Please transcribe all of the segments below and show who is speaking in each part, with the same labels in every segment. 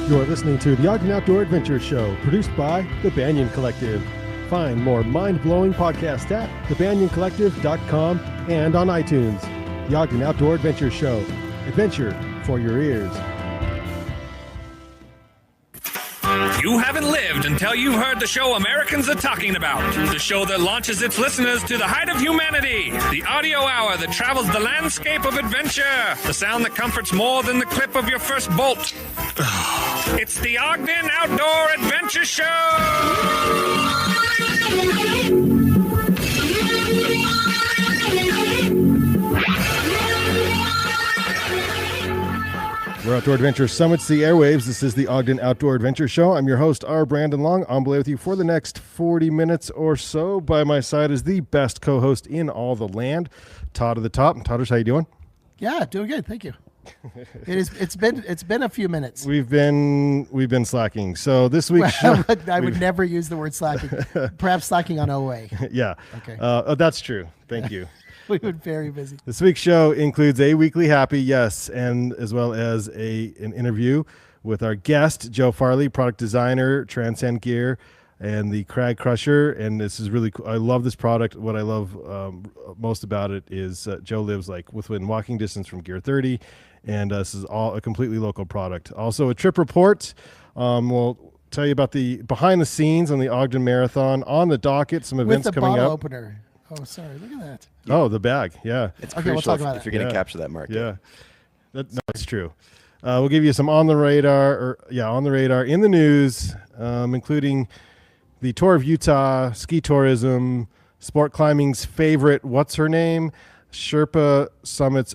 Speaker 1: You're listening to the Ogden Outdoor Adventure Show, produced by the Banyan Collective. Find more mind-blowing podcasts at thebanyancollective.com and on iTunes. The Ogden Outdoor Adventure Show. Adventure for your ears.
Speaker 2: You haven't lived until you've heard the show Americans are talking about. The show that launches its listeners to the height of humanity. The audio hour that travels the landscape of adventure. The sound that comforts more than the clip of your first bolt. It's the Ogden Outdoor Adventure Show!
Speaker 1: We're Outdoor Adventure Summits the airwaves. This is the Ogden Outdoor Adventure Show. I'm your host, R. Brandon Long. I'm with you for the next 40 minutes or so. By my side is the best co-host in all the land, Todd of the Top. Todders, how you doing?
Speaker 3: Yeah, doing good. Thank you. It's been a few minutes.
Speaker 1: We've been slacking. So this week's show,
Speaker 3: I would never use the word slacking. Perhaps slacking on OA.
Speaker 1: Yeah.
Speaker 3: Okay.
Speaker 1: That's true. Thank you.
Speaker 3: We've been very busy.
Speaker 1: This week's show includes a weekly happy, yes, and as well as an interview with our guest, Joe Farley, product designer, Transcend gear, and the Crag Crusher. And this is really cool. I love this product. What I love most about it is Joe lives like within walking distance from Gear 30, and this is all a completely local product. Also, a trip report. We'll tell you about the behind the scenes on the Ogden Marathon, on the docket, some events
Speaker 3: with the
Speaker 1: coming
Speaker 3: bottle
Speaker 1: up.
Speaker 3: Opener. Oh, sorry. Look at that.
Speaker 1: Oh, the bag. Yeah.
Speaker 4: It's
Speaker 3: Okay,
Speaker 4: crucial
Speaker 3: we'll talk about
Speaker 4: if you're going to capture that market.
Speaker 1: Yeah. That's true. We'll give you some on the radar in the news, including the Tour of Utah, ski tourism, sport climbing's favorite, what's her name? Sherpa summits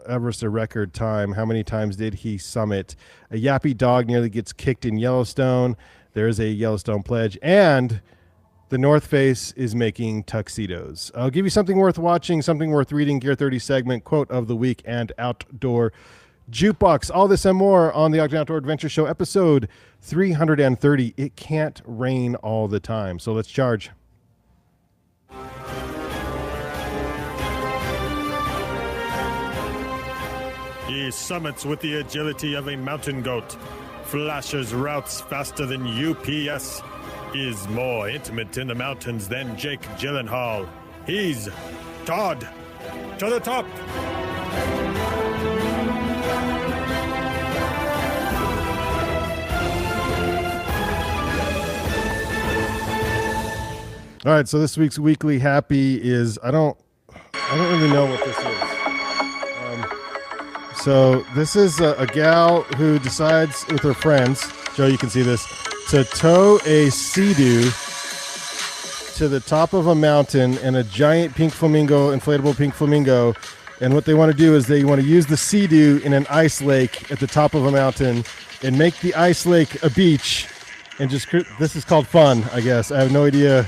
Speaker 1: Everest a record time. How many times did he summit? A yappy dog nearly gets kicked in Yellowstone. There's a Yellowstone pledge. And the North Face is making tuxedos. I'll give you something worth watching, something worth reading, Gear 30 segment, quote of the week, and outdoor jukebox. All this and more on the Ogden Outdoor Adventure Show, episode 330. It can't rain all the time, so let's charge.
Speaker 5: He summits with the agility of a mountain goat, flashes routes faster than UPS, is more intimate in the mountains than Jake Gyllenhaal. He's Todd to the Top.
Speaker 1: All right, so this week's weekly happy is I don't really know what this is. So this is a gal who decides with her friends, Joe, you can see this, to tow a Sea-Doo to the top of a mountain and a giant pink flamingo, inflatable pink flamingo. And what they want to do is they want to use the Sea-Doo in an ice lake at the top of a mountain and make the ice lake a beach. And just this is called fun, I guess. I have no idea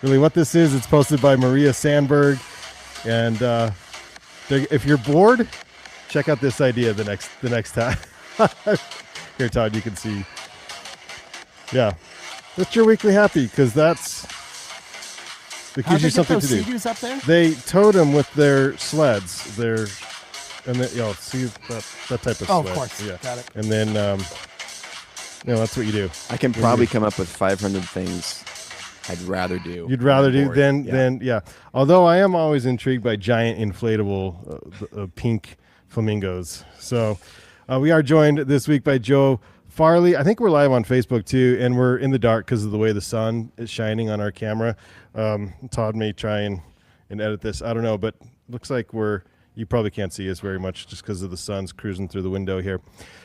Speaker 1: really what this is. It's posted by Maria Sandberg. And if you're bored, check out this idea the next time. Here, Todd, you can see. Yeah, that's your weekly happy because it gives you something to do.
Speaker 3: Sea-Doos up there?
Speaker 1: They towed them with their sleds. See that type of sled.
Speaker 3: Oh, of course.
Speaker 1: Yeah.
Speaker 3: Got it.
Speaker 1: And then, that's what you do.
Speaker 4: I can probably come up with 500 things I'd rather do.
Speaker 1: You'd rather do than. Although I am always intrigued by giant inflatable pink flamingos. So we are joined this week by Joe Farley. I think we're live on Facebook too, and we're in the dark because of the way the sun is shining on our camera. Todd may try and edit this. I don't know, but looks like you probably can't see us very much just because of the sun's cruising through the window here.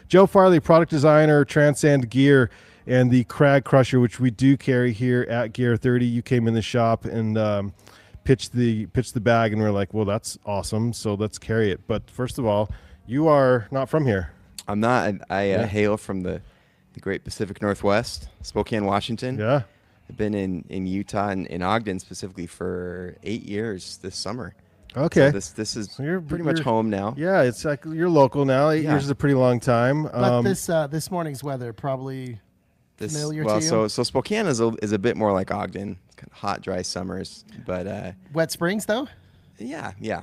Speaker 1: Joe Farley, product designer, Transcend gear, and the Crag Crusher, which we do carry here at Gear 30. You came in the shop and pitched the bag, and we're like, well, that's awesome, so let's carry it. But first of all, you are not from here.
Speaker 4: I'm not. I hail from the great Pacific Northwest, Spokane, Washington.
Speaker 1: Yeah.
Speaker 4: I've been in Utah and in Ogden specifically for 8 years this summer.
Speaker 1: Okay.
Speaker 4: So this is pretty much home now.
Speaker 1: Yeah, it's like you're local now. 8 years is a pretty long time.
Speaker 3: But this morning's weather probably familiar to you?
Speaker 4: So Spokane is a bit more like Ogden, kind of hot, dry summers, but
Speaker 3: wet springs though.
Speaker 4: Yeah.
Speaker 1: Yeah.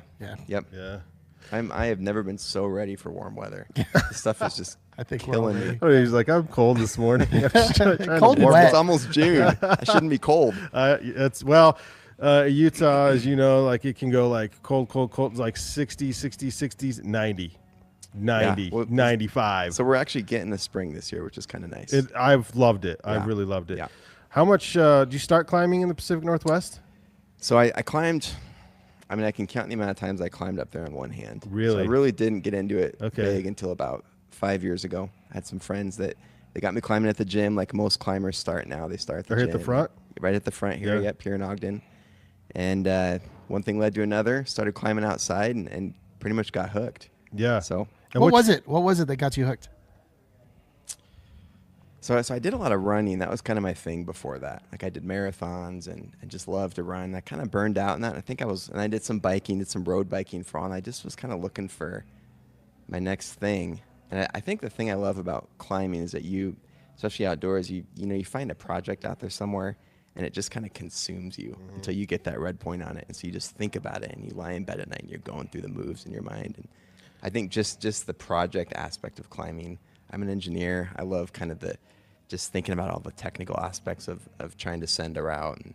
Speaker 4: I have never been so ready for warm weather. This stuff is just
Speaker 3: I think we're all
Speaker 4: Killing me.
Speaker 3: ready.
Speaker 1: Oh, he's like, I'm cold this morning. I'm just trying to
Speaker 3: Cold and
Speaker 1: warm
Speaker 3: wet.
Speaker 4: It's almost June. I shouldn't be cold.
Speaker 1: It's Utah, as you know, like it can go like cold, like 60, 60s, 90,
Speaker 4: Yeah, well,
Speaker 1: 95.
Speaker 4: So we're actually getting the spring this year, which is kind of nice.
Speaker 1: I've loved it.
Speaker 4: Yeah.
Speaker 1: I've really loved it.
Speaker 4: Yeah.
Speaker 1: How much did you start climbing in the Pacific Northwest?
Speaker 4: So I climbed. I mean, I can count the amount of times I climbed up there on one hand.
Speaker 1: Really?
Speaker 4: So I really didn't get into it
Speaker 1: Okay.
Speaker 4: big until about 5 years ago. I had some friends that they got me climbing at the gym, like most climbers start now. They start at the
Speaker 1: Right
Speaker 4: gym.
Speaker 1: at the front?
Speaker 4: Right at the front here,
Speaker 1: Yeah.
Speaker 4: yep, here in Ogden. And one thing led to another. Started climbing outside and pretty much got hooked.
Speaker 1: Yeah.
Speaker 4: So
Speaker 1: And
Speaker 3: What was it? What was it that got you hooked?
Speaker 4: So I did a lot of running. That was kind of my thing before that. Like I did marathons and just loved to run. I kind of burned out in that. And I did some biking, did some road biking for all. And I just was kind of looking for my next thing. And I think the thing I love about climbing is that you, especially outdoors, you find a project out there somewhere and it just kind of consumes you until you get that red point on it. And so you just think about it and you lie in bed at night and you're going through the moves in your mind. And I think just the project aspect of climbing. I'm an engineer. I love kind of just thinking about all the technical aspects of trying to send a route. And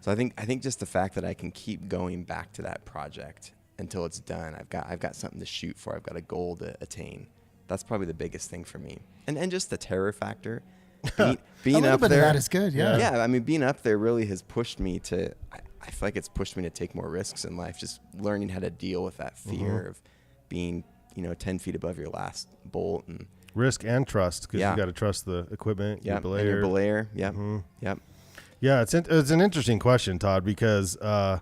Speaker 4: so I think just the fact that I can keep going back to that project until it's done. I've got something to shoot for. I've got a goal to attain. That's probably the biggest thing for me. And just the terror factor. Being
Speaker 3: A little
Speaker 4: up
Speaker 3: bit
Speaker 4: there.
Speaker 3: of that is good. Yeah.
Speaker 4: Yeah, I mean, being up there really has pushed me to. I feel like it's pushed me to take more risks in life. Just learning how to deal with that fear of being, 10 feet above your last bolt and
Speaker 1: risk and trust, because
Speaker 4: Yeah.
Speaker 1: you got to trust the equipment.
Speaker 4: yeah,
Speaker 1: your
Speaker 4: and your
Speaker 1: belayer.
Speaker 4: belayer. Yep, yep.
Speaker 1: Yeah, it's an interesting question, Todd, because I'm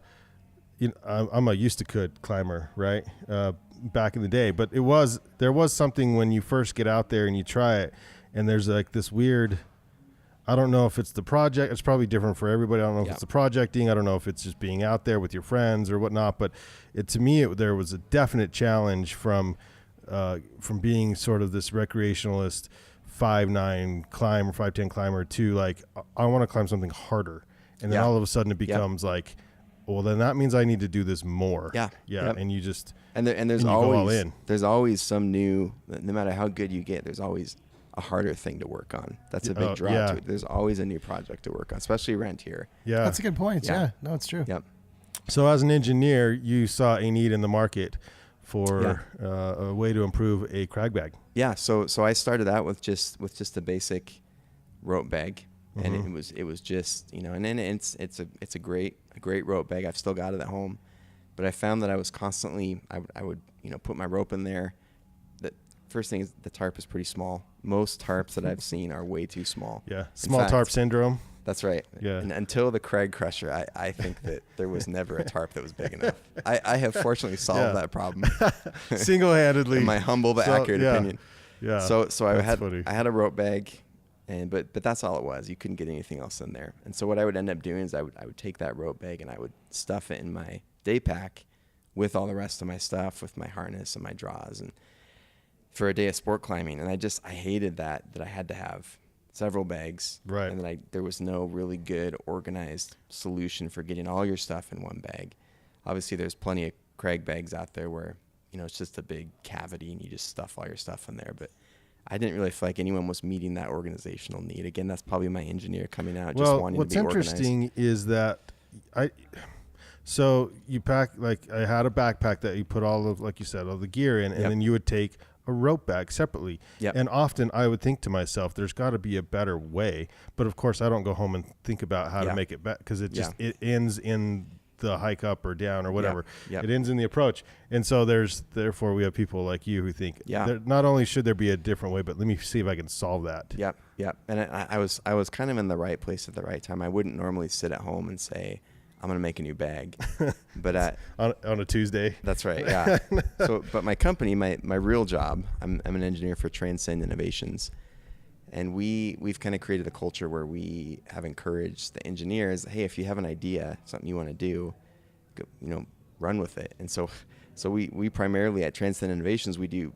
Speaker 1: a used to could climber, right? Back in the day, but there was something when you first get out there and you try it, and there's like this weird. I don't know if it's the project. It's probably different for everybody. I don't know if
Speaker 4: Yeah.
Speaker 1: it's the projecting. I don't know if it's just being out there with your friends or whatnot. But to me, there was a definite challenge from being sort of this recreationalist 5'9" climber, 5'10" climber to like, I want to climb something harder. And then
Speaker 4: Yeah.
Speaker 1: all of a sudden it becomes like, well, then that means I need to do this more.
Speaker 4: Yeah.
Speaker 1: Yeah.
Speaker 4: Yep.
Speaker 1: And you just,
Speaker 4: And there's
Speaker 1: and you go all
Speaker 4: always
Speaker 1: in.
Speaker 4: there's always some new. No matter how good you get, there's always a harder thing to work on. That's a big draw
Speaker 1: yeah.
Speaker 4: to it. There's always a new project to work on, especially around here.
Speaker 1: yeah.
Speaker 3: That's a good point.
Speaker 4: Yeah.
Speaker 3: Yeah. No, it's true.
Speaker 4: Yep.
Speaker 1: So as an engineer, you saw a need in the market for a way to improve a Crag bag.
Speaker 4: Yeah. So I started out with just a basic rope bag, and it was just and then it's a great rope bag. I've still got it at home, but I found that I was constantly I would put my rope in there. The first thing is the tarp is pretty small. Most tarps that I've seen are way too small.
Speaker 1: Yeah.
Speaker 4: In
Speaker 1: Small
Speaker 4: fact,
Speaker 1: tarp syndrome.
Speaker 4: That's right.
Speaker 1: Yeah.
Speaker 4: And until the Crag Crusher, I think that there was never a tarp that was big enough. I have fortunately solved that problem.
Speaker 1: Single-handedly.
Speaker 4: In my humble but accurate opinion.
Speaker 1: Yeah.
Speaker 4: So I
Speaker 1: That's
Speaker 4: had
Speaker 1: funny.
Speaker 4: I had a rope bag, but that's all it was. You couldn't get anything else in there. And so what I would end up doing is I would take that rope bag and I would stuff it in my day pack with all the rest of my stuff, with my harness and my draws, and for a day of sport climbing. And I hated that I had to have several bags.
Speaker 1: Right.
Speaker 4: And then there was no really good organized solution for getting all your stuff in one bag. Obviously there's plenty of Crag bags out there where it's just a big cavity and you just stuff all your stuff in there. But I didn't really feel like anyone was meeting that organizational need. Again, that's probably my engineer coming out just wanting
Speaker 1: what's
Speaker 4: to be organized.
Speaker 1: interesting is that so you pack, like I had a backpack that you put all of, like you said, all the gear in, and then you would take a rope bag separately.
Speaker 4: Yep.
Speaker 1: And often I would think to myself, there's got to be a better way. But of course I don't go home and think about how to make it better, because it just, it ends in the hike up or down or whatever.
Speaker 4: Yep.
Speaker 1: It ends in the approach. And so therefore we have people like you who think not only should there be a different way, but let me see if I can solve that.
Speaker 4: Yep. And I was kind of in the right place at the right time. I wouldn't normally sit at home and say, I'm going to make a new bag, but
Speaker 1: on a Tuesday.
Speaker 4: That's right. Yeah. But my company, my real job, I'm an engineer for Transcend Innovations, and we've kind of created a culture where we have encouraged the engineers, hey, if you have an idea, something you want to do, go, run with it. And so we primarily at Transcend Innovations, we do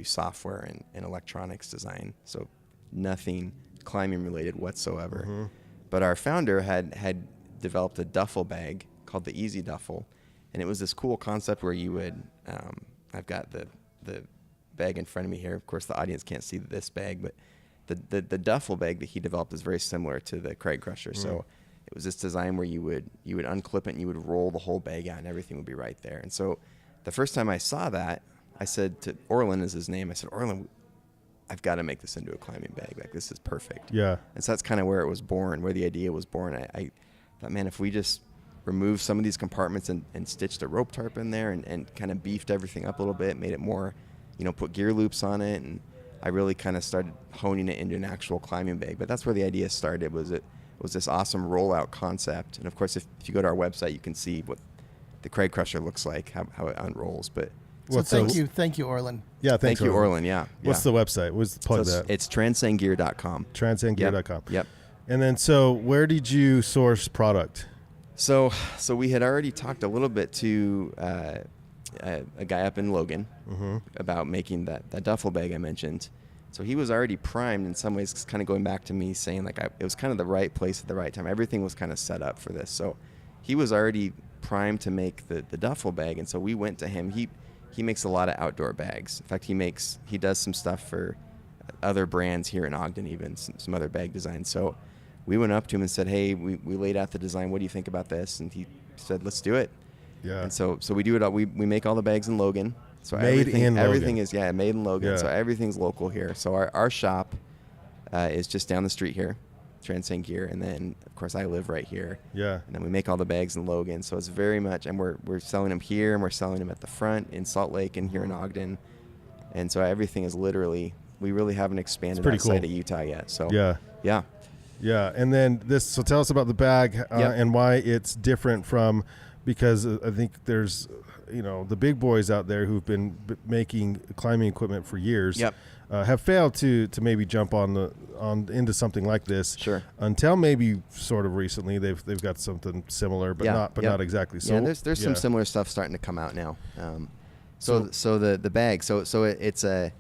Speaker 4: software and electronics design. So nothing climbing related whatsoever. But our founder had developed a duffel bag called the Easy Duffel, and it was this cool concept where you would I've got the bag in front of me here. Of course, the audience can't see this bag, but the duffel bag that he developed is very similar to the Crag Crusher. So it was this design where you would unclip it and you would roll the whole bag out and everything would be right there. And so the first time I saw that, I said to Orlin, is his name, I said, Orlin, I've got to make this into a climbing bag. Like, this is perfect.
Speaker 1: Yeah.
Speaker 4: And so that's kind of where it was born, where the idea was born. I thought, man, if we just removed some of these compartments and stitched a rope tarp in there and kind of beefed everything up a little bit, made it more, put gear loops on it, and I really kind of started honing it into an actual climbing bag. But that's where the idea started. It was this awesome rollout concept. And of course, if you go to our website, you can see what the Crag Crusher looks like, how it unrolls. But
Speaker 3: so thank you, Orlin.
Speaker 1: Yeah, thanks,
Speaker 4: thank you, Orlin. Yeah.
Speaker 1: What's the website? What's the plug that?
Speaker 4: It's transcendgear.com.
Speaker 1: Transcendgear.com.
Speaker 4: Yep.
Speaker 1: And then, so where did you source product?
Speaker 4: So we had already talked a little bit to a guy up in Logan about making that duffel bag I mentioned. So he was already primed in some ways, kind of going back to me saying like it was kind of the right place at the right time. Everything was kind of set up for this. So he was already primed to make the duffel bag, and so we went to him. He makes a lot of outdoor bags. In fact, he does some stuff for other brands here in Ogden, even some other bag designs. So we went up to him and said, hey, we laid out the design. What do you think about this? And he said, let's do it. Yeah. And so we do it all. We make all the bags in Logan. So everything is made in Logan. Yeah. So everything's local here. So our shop is just down the street here, Transcend Gear, and then of course I live right here. Yeah. And then we make all the bags in Logan. So it's very much, and we're selling them here, and we're selling them at the front in Salt Lake and here in Ogden. And so everything is literally, we really haven't expanded outside of Utah yet. So yeah. And then so tell us about the bag and why it's different from, because I think there's the big boys out there who've been making climbing equipment for years have failed to maybe jump into something like this. Sure. Until maybe sort of recently they've got something similar, but not exactly. So there's some similar stuff starting to come out now. So the bag. So it's a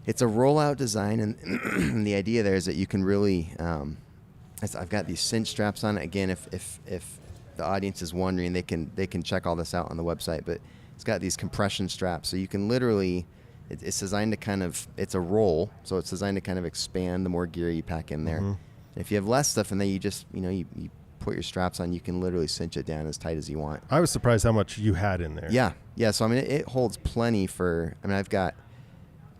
Speaker 4: rollout design, and the idea there is that you can really. I've got these cinch straps on it. Again, if the audience is wondering, they can check all this out on the website. But it's got these compression straps, so you can literally. It's designed to kind of. It's a roll, so it's designed to kind of expand the more gear you pack in there. And if you have less stuff, and then you just you put your straps on, you can literally cinch it down as tight as you want.
Speaker 1: I was surprised how much you had in there.
Speaker 4: Yeah. So I mean, it holds plenty for. I mean, I've got.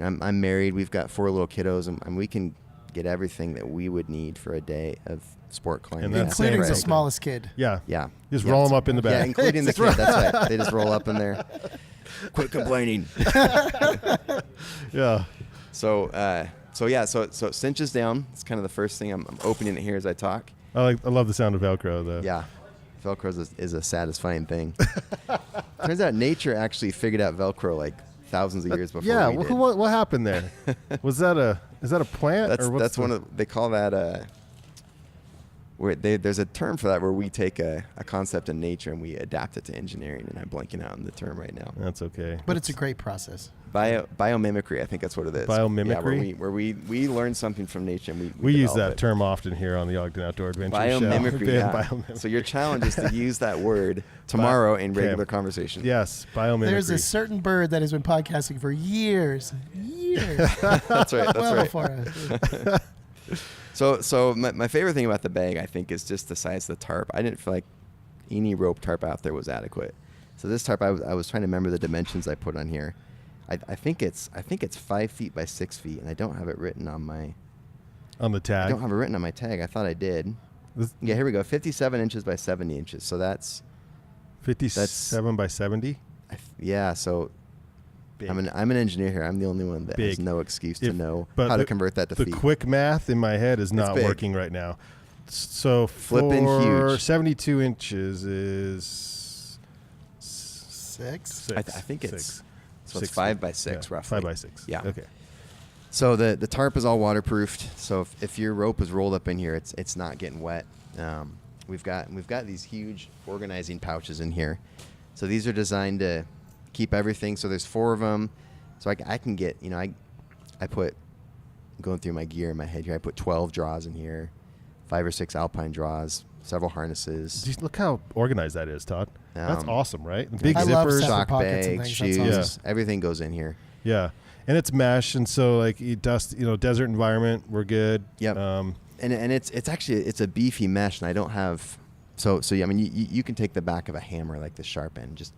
Speaker 4: I'm married. We've got 4 little kiddos, and we can get everything that we would need for a day of sport climbing.
Speaker 3: Including the smallest kid.
Speaker 1: Yeah. Just roll them up in the bag.
Speaker 4: Yeah, including the kid. That's right. They just roll up in there. Quit complaining.
Speaker 1: Yeah.
Speaker 4: So it cinches down. It's kind of the first thing. I'm opening it here as I talk.
Speaker 1: I love the sound of Velcro, though.
Speaker 4: Yeah. Velcro is a satisfying thing. Turns out nature actually figured out Velcro like thousands of years before we did.
Speaker 1: What happened there? Is that a plant?
Speaker 4: That's they call that there's a term for that where we take a concept in nature and we adapt it to engineering, and I'm blanking out on the term right now.
Speaker 1: That's okay.
Speaker 3: But it's a great process.
Speaker 4: Biomimicry, I think that's what it is.
Speaker 1: Biomimicry?
Speaker 4: Yeah, where we learn something from nature and
Speaker 1: we use that term often here on the Ogden Outdoor Adventure
Speaker 4: Biomimicry,
Speaker 1: Show.
Speaker 4: yeah.
Speaker 1: Biomimicry.
Speaker 4: So your challenge is to use that word tomorrow in regular conversation.
Speaker 1: Yes, biomimicry.
Speaker 3: There's a certain bird that has been podcasting for years.
Speaker 4: That's right.
Speaker 3: Before us.
Speaker 4: So my favorite thing about the bag, I think, is just the size of the tarp. I didn't feel like any rope tarp out there was adequate. So this tarp, I was trying to remember the dimensions I put on here. I think it's 5 feet by 6 feet, and I don't have it written on
Speaker 1: the tag.
Speaker 4: I don't have it written on my tag. I thought I did. Yeah, here we go. 57 inches by 70 inches. So that's
Speaker 1: 57 by 70.
Speaker 4: Yeah. So big. I'm an engineer here. I'm the only one that has no excuse to know how to convert that to feet.
Speaker 1: The quick math in my head is not working right now. So
Speaker 4: flipping huge.
Speaker 1: 72 inches is
Speaker 3: 6.
Speaker 4: I think it's. So it's 5 by 6 roughly.
Speaker 1: 5 by 6.
Speaker 4: Yeah.
Speaker 1: Okay.
Speaker 4: So the tarp is all waterproofed. So if your rope is rolled up in here, it's not getting wet. We've got these huge organizing pouches in here. So these are designed to keep everything. So there's 4 of them. So I can get, I put, going through my gear in my head here, I put 12 draws in here, 5 or 6 alpine draws, several harnesses.
Speaker 1: Just look how organized that is, Todd. That's awesome, right?
Speaker 3: Big zippers,
Speaker 4: sock
Speaker 3: bags,
Speaker 4: shoes, everything goes in here.
Speaker 1: Yeah. And it's mesh, and so like desert environment, we're good.
Speaker 4: Yep. And it's actually a beefy mesh, and I don't have. So yeah, I mean you can take the back of a hammer like the sharp end, just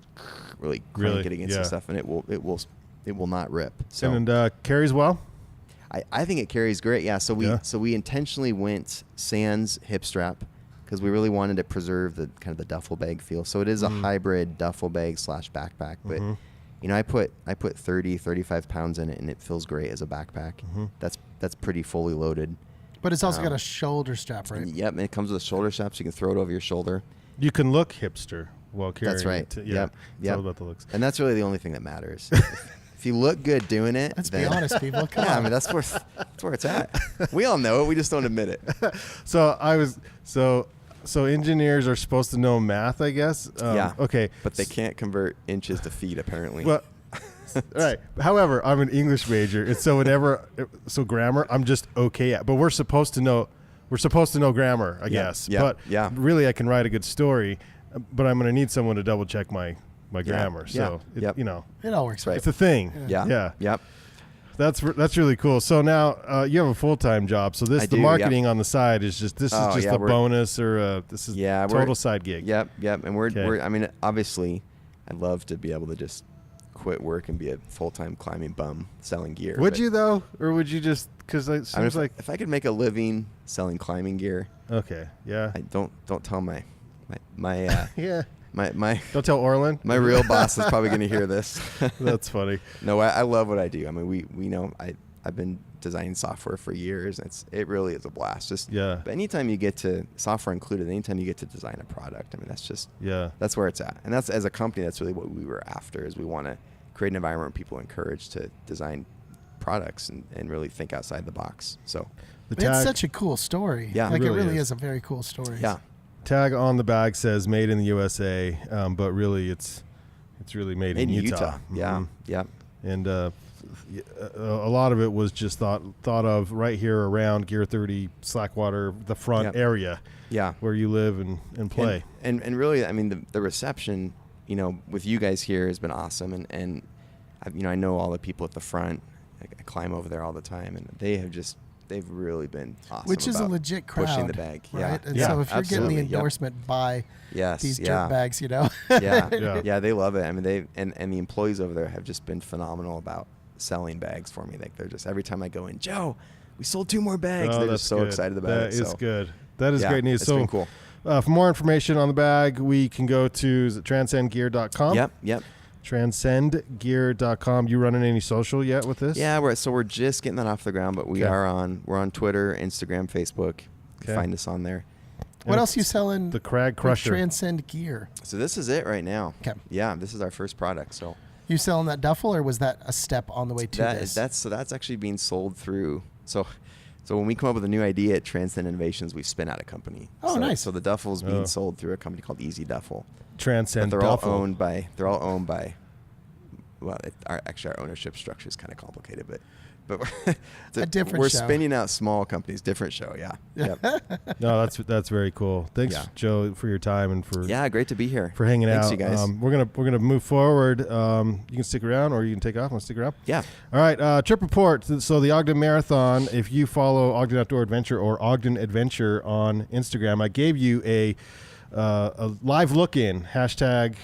Speaker 4: really crank it against the stuff, and it will not rip. So
Speaker 1: and carries well.
Speaker 4: I think it carries great. Yeah. So we intentionally went sans hip strap because we really wanted to preserve the kind of the duffel bag feel. So it is a hybrid duffel bag / backpack, but I put 35 pounds in it, and it feels great as a backpack. That's pretty fully loaded.
Speaker 3: But it's also got a shoulder strap, right?
Speaker 4: Yep, and it comes with a shoulder strap, so you can throw it over your shoulder.
Speaker 1: You can look hipster while carrying
Speaker 4: That's right.
Speaker 1: it.
Speaker 4: Yep.
Speaker 1: It's all about the looks.
Speaker 4: And that's really the only thing that matters. If you look good doing it,
Speaker 3: Let's be honest, people. Come
Speaker 4: yeah,
Speaker 3: on.
Speaker 4: I mean that's where it's at. We all know it. We just don't admit it.
Speaker 1: So engineers are supposed to know math, I guess.
Speaker 4: Yeah.
Speaker 1: Okay.
Speaker 4: But they can't convert inches to feet, apparently.
Speaker 1: Well, right. However, I'm an English major, and so grammar I'm just okay at. But we're supposed to know grammar, I guess.
Speaker 4: Yeah.
Speaker 1: But
Speaker 4: yeah.
Speaker 1: really, I can write a good story. But I'm going to need someone to double check my grammar. So
Speaker 4: it
Speaker 3: all works right.
Speaker 1: It's a thing.
Speaker 4: Yeah. Yep.
Speaker 1: That's really cool. So now you have a full-time job. So the marketing on the side is just a bonus or this is total side gig.
Speaker 4: Yep. And we're I mean, obviously, I'd love to be able to just quit work and be a full-time climbing bum selling gear.
Speaker 1: Would you though, or would you just because it seems like
Speaker 4: if I could make a living selling climbing gear?
Speaker 1: Okay. Yeah.
Speaker 4: I don't tell my
Speaker 1: yeah.
Speaker 4: My
Speaker 1: don't tell Orlin.
Speaker 4: My real boss is probably going to hear this.
Speaker 1: That's funny.
Speaker 4: No, I love what I do. I mean, we know I've been designing software for years. It really is a blast. But anytime you get to software included, anytime you get to design a product, I mean, that's where it's at. And that's as a company, that's really what we were after. Is we want to create an environment where people are encouraged to design products and really think outside the box. So
Speaker 3: it's such a cool story.
Speaker 4: Yeah,
Speaker 3: like it really is a very cool story.
Speaker 4: Yeah.
Speaker 1: Tag on the bag says "Made in the USA," but really it's really made in Utah.
Speaker 4: Yeah, yeah.
Speaker 1: And a lot of it was just thought of right here around Gear 30, Slackwater, the front area.
Speaker 4: Yeah,
Speaker 1: where you live and play.
Speaker 4: And really, I mean, the reception, with you guys here has been awesome. And I know all the people at the front. I climb over there all the time, and they've really been awesome.
Speaker 3: Which is a legit crowd.
Speaker 4: Pushing the bag.
Speaker 3: Right? And so if you're getting the endorsement by these dirt bags,
Speaker 4: Yeah, they love it. I mean, and the employees over there have just been phenomenal about selling bags for me. Like they're just, every time I go in, Joe, we sold 2 more bags. They're just so excited about it.
Speaker 1: That is good. That is great news.
Speaker 4: It's been cool.
Speaker 1: For more information on the bag, we can go to transcendgear.com.
Speaker 4: Yep.
Speaker 1: Transcendgear.com. You running any social yet with this?
Speaker 4: Yeah, we're just getting that off the ground, but we're on Twitter, Instagram, Facebook. Find us on there.
Speaker 3: What else you selling?
Speaker 1: The Crag Crusher.
Speaker 3: Transcend Gear.
Speaker 4: So this is it right now.
Speaker 3: Okay.
Speaker 4: Yeah, this is our first product. So
Speaker 3: you selling that duffel, or was that a step on the way to this?
Speaker 4: That's actually being sold through. So when we come up with a new idea at Transcend Innovations, we spin out a company.
Speaker 3: Oh, nice.
Speaker 4: So the duffel is being sold through a company called Easy Duffel.
Speaker 1: Transcend
Speaker 4: they're
Speaker 1: Duffel.
Speaker 4: all owned by. Well, our ownership structure is kind of complicated, but we're spinning out small companies. Different show, yeah. Yep.
Speaker 1: No, that's very cool. Thanks, Joe, for your time and for
Speaker 4: great to be here.
Speaker 1: For hanging out.
Speaker 4: Thanks, you guys.
Speaker 1: We're gonna move forward. You can stick around, or you can take off. Want to stick around?
Speaker 4: Yeah.
Speaker 1: All right. Trip report. So the Ogden Marathon. If you follow Ogden Outdoor Adventure or Ogden Adventure on Instagram, I gave you a live look-in hashtag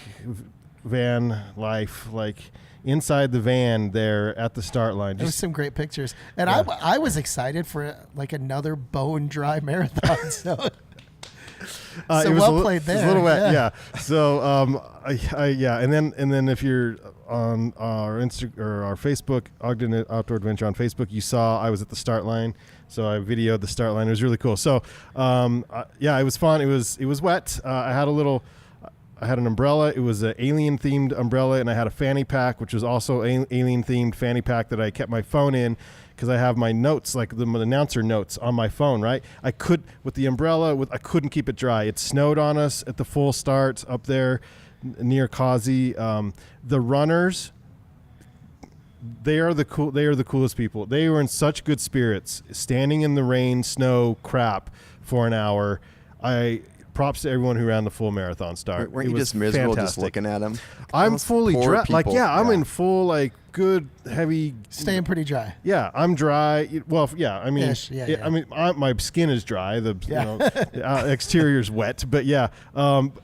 Speaker 1: van life, like inside the van there at the start line.
Speaker 3: There's some great pictures, and I was excited for like another bone dry marathon. So
Speaker 1: it was
Speaker 3: played there.
Speaker 1: It was a little wet, yeah. So and then if you're on our our Facebook, Ogden Outdoor Adventure on Facebook, you saw I was at the start line. So I videoed the start line. It was really cool. So it was fun. It was wet. I had an umbrella. It was an alien-themed umbrella, and I had a fanny pack, which was also alien-themed fanny pack that I kept my phone in because I have my notes, like the announcer notes, on my phone, right? With the umbrella, I couldn't keep it dry. It snowed on us at the full start up there near Kazi. The runners, they are the coolest people. They were in such good spirits, standing in the rain, snow, crap for an hour. props to everyone who ran the full marathon start.
Speaker 4: Weren't
Speaker 1: It
Speaker 4: you
Speaker 1: was
Speaker 4: just miserable just
Speaker 1: fantastic.
Speaker 4: looking at them?
Speaker 1: I'm fully dry. Like, yeah, I'm
Speaker 4: Yeah.
Speaker 1: in full, like, good, heavy.
Speaker 3: Staying pretty dry.
Speaker 1: Yeah, I'm dry. Well, yeah, I mean,
Speaker 3: Ish, yeah, yeah.
Speaker 1: I mean, my skin is dry. The
Speaker 3: Yeah.
Speaker 1: exterior's wet, but yeah,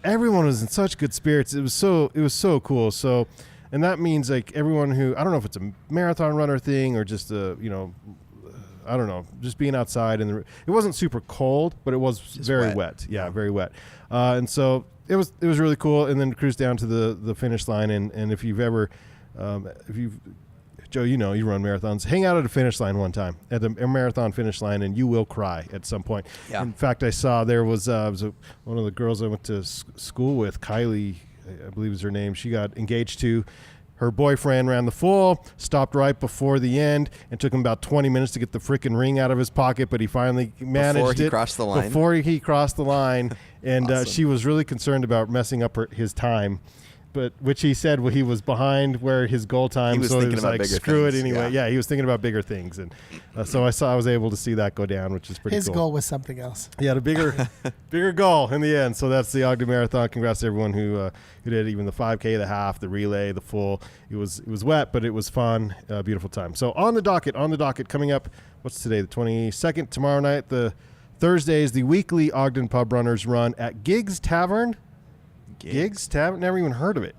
Speaker 1: everyone was in such good spirits. It was so cool. So, and that means like everyone who, I don't know if it's a marathon runner thing or just I don't know, just being outside and it wasn't super cold, but it was just very wet. Yeah, very wet. And so it was really cool. And then cruise down to the finish line. And if you've ever, Joe, you run marathons, hang out at a finish line one time at a marathon finish line and you will cry at some point.
Speaker 4: Yeah.
Speaker 1: In fact, I saw there was one of the girls I went to school with, Kylie, I believe is her name. She got engaged to. Her boyfriend ran the full, stopped right before the end, and took him about 20 minutes to get the freaking ring out of his pocket, but he finally managed
Speaker 4: Before he
Speaker 1: it.
Speaker 4: crossed the line?
Speaker 1: Before he crossed the line. And
Speaker 4: Awesome.
Speaker 1: she was really concerned about messing up his time, but which he said he was behind where his goal time,
Speaker 4: He was
Speaker 1: so he
Speaker 4: thinking
Speaker 1: was
Speaker 4: about
Speaker 1: like,
Speaker 4: bigger
Speaker 1: screw it
Speaker 4: things,
Speaker 1: anyway.
Speaker 4: yeah.
Speaker 1: Yeah, he was thinking about bigger things. And so I was able to see that go down, which is pretty
Speaker 3: His
Speaker 1: cool.
Speaker 3: goal was something else.
Speaker 1: Yeah, the bigger goal in the end. So that's the Ogden Marathon. Congrats to everyone who did even the 5K, the half, the relay, the full. It was wet, but it was fun. Beautiful time. So on the docket coming up, what's today? The 22nd. Tomorrow night, the Thursday is the weekly Ogden Pub Runners run at Giggs Tavern. Giggs Tavern? Never even heard of it.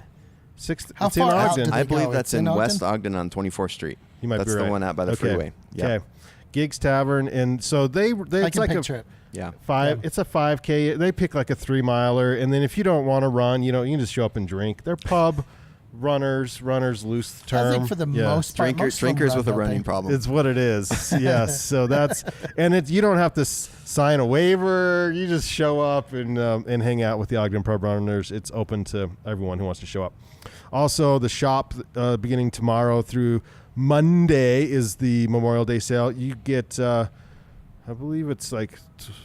Speaker 3: How
Speaker 1: It's in
Speaker 3: far out
Speaker 1: Ogden.
Speaker 3: did
Speaker 4: I
Speaker 3: they go?
Speaker 4: believe that's
Speaker 3: It's in
Speaker 4: in West
Speaker 3: Ogden?
Speaker 4: Ogden on 24th Street.
Speaker 1: You might
Speaker 4: That's
Speaker 1: be right.
Speaker 4: the one out by the
Speaker 1: Okay.
Speaker 4: freeway. Yeah.
Speaker 1: Okay. Giggs Tavern, and so
Speaker 3: I
Speaker 1: it's
Speaker 3: can
Speaker 1: like
Speaker 3: picture it.
Speaker 4: Yeah.
Speaker 1: It's a 5K. They pick like a 3-miler, and then if you don't want to run, you can just show up and drink. They're pub runners, loose term.
Speaker 3: I think for the most part, most of them
Speaker 4: Drinkers
Speaker 3: run,
Speaker 4: with a
Speaker 3: don't
Speaker 4: running
Speaker 3: they?
Speaker 4: problem.
Speaker 1: It's what it is. Yes. So that's, and you don't have to sign a waiver. You just show up and hang out with the Ogden Pub Runners. It's open to everyone who wants to show up. Also, the shop beginning tomorrow through Monday is the Memorial Day sale. You get, I believe it's like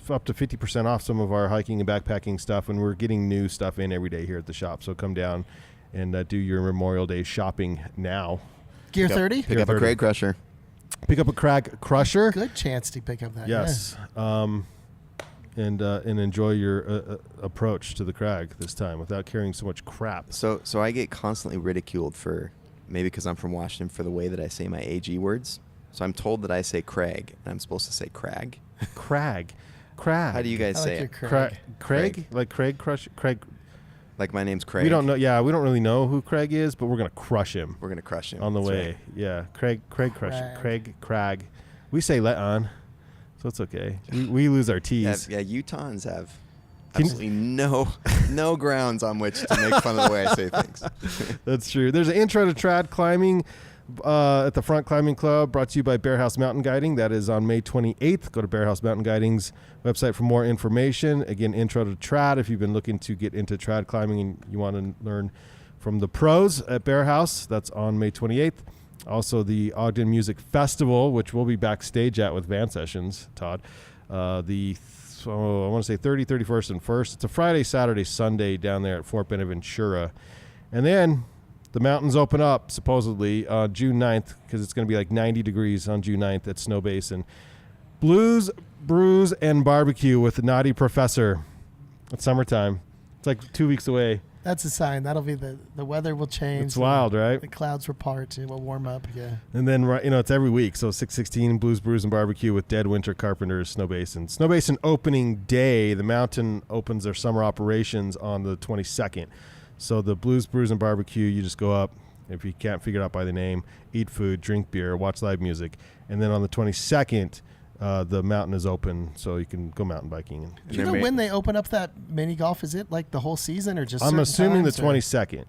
Speaker 1: up to 50% off some of our hiking and backpacking stuff, and we're getting new stuff in every day here at the shop. So come down and do your Memorial Day shopping now.
Speaker 3: Gear 30?
Speaker 4: Pick up a Crag Crusher.
Speaker 1: Pick up a Crag Crusher.
Speaker 3: Good chance to pick up that.
Speaker 1: Yes. And enjoy your approach to the Crag this time without carrying so much crap.
Speaker 4: So I get constantly ridiculed for, maybe because I'm from Washington, for the way that I say my AG words. So I'm told that I say Crag, and I'm supposed to say Crag.
Speaker 1: Crag.
Speaker 4: How do you guys
Speaker 3: I
Speaker 4: say
Speaker 3: like your
Speaker 4: it?
Speaker 3: Crag.
Speaker 1: Craig? Like Craig Crush? Craig.
Speaker 4: Like my name's Craig.
Speaker 1: We don't know. Yeah, we don't really know who Craig is, but we're going to crush him
Speaker 4: We're going to crush him.
Speaker 1: on the
Speaker 4: That's
Speaker 1: way.
Speaker 4: right.
Speaker 1: Yeah. Craig Crush.
Speaker 3: Crag.
Speaker 1: Crag. We say let on, so it's okay. We lose our T's.
Speaker 4: Yeah, Utahns have
Speaker 1: Can-
Speaker 4: absolutely no grounds on which to make fun of the way I say things.
Speaker 1: That's true. There's an intro to trad climbing at the Front Climbing Club, brought to you by Bear House Mountain Guiding. That is on May 28th. Go to Bear House Mountain Guiding's website for more information. Again, intro to trad if you've been looking to get into trad climbing and you want to learn from the pros at Bear House. That's on May 28th. Also, the Ogden Music Festival, which we'll be backstage at with Van Sessions, Todd. I want to say 30, 31st, and 1st. It's a Friday, Saturday, Sunday down there at Fort Buenaventura. And then the mountains open up, supposedly, June 9th, because it's going to be like 90 degrees on June 9th at Snowbasin. Blues, Brews, and Barbecue with the Naughty Professor. It's summertime. It's like 2 weeks away.
Speaker 3: That's a sign. That'll be the weather will change.
Speaker 1: It's wild, right?
Speaker 3: The clouds will part. It will warm up. Yeah.
Speaker 1: And then, it's every week. So 6/16, Blues, Brews, and Barbecue with Dead Winter Carpenters, Snowbasin. Snowbasin opening day. The mountain opens their summer operations on the 22nd. So the Blues, Brews, and Barbecue, you just go up. If you can't figure it out by the name, eat food, drink beer, watch live music. And then on the 22nd, the mountain is open, so you can go mountain biking.
Speaker 3: Do you know when they open up that mini golf? Is it like the whole season or just
Speaker 1: I'm
Speaker 3: certain
Speaker 1: assuming the
Speaker 3: times, or-
Speaker 1: 22nd.